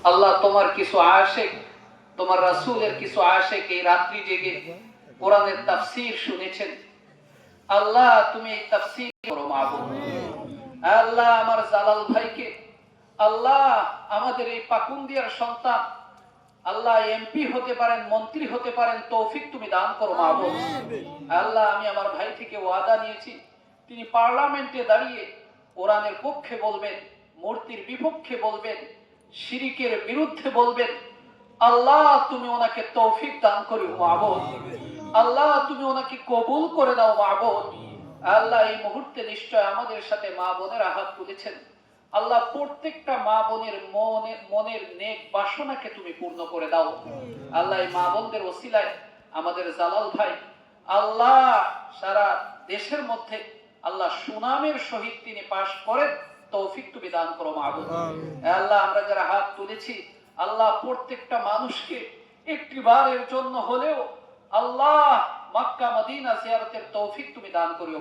আল্লাহ তোমার কিছু আশিক, তোমার রাসূলের কিছু আশিক এই রাত্রি জেগে কোরআনের তাফসীর শুনেছেন। আল্লাহ তুমি এই তাফসীর করো মাবুদ। আল্লাহ আমার জালাল ভাইকে, আল্লাহ আমাদের এই পাকুন্দিয়ার সন্তান, আল্লাহ এমপি হতে পারেন, মন্ত্রী হতে পারেন, তৌফিক তুমি দান করো মাবুদ। আল্লাহ আমি আমার ভাই থেকে ওয়াদা নিয়েছি, তিনি পার্লামেন্টে দাঁড়িয়ে কোরআনের পক্ষে বলবেন, মূর্তির বিপক্ষে বলবেন, শিরিকের বিরুদ্ধে বলবেন। আল্লাহ তুমি ওনাকে তৌফিক দান করিও মাবুদ। আল্লাহ তুমি ওনাকে কবুল করে দাও মাবুদ। আল্লাহ এই মুহূর্তে নিশ্চয় আমাদের সাথে মা বোনেরা হাত তুলেছেন। আল্লাহ প্রত্যেকটা মা বোনের মনের নেক বাসনাকে তুমি পূর্ণ করে দাও। আল্লাহ এই মা বোনদের ওসিলায় আমাদের জালাল ভাই আল্লাহ সারা দেশের মধ্যে আল্লাহ সুনামের সহিত তিনি পাশ করেন, তৌফিক তুমি দান করো মাবুদ। আল্লাহ আমরা যারা হাত তুলেছি, আল্লাহ প্রত্যেকটা মানুষকে একটিবারের জন্য হলেও আল্লাহ মক্কা মদিনা জিয়ারতের তৌফিক তুমি দান করিও।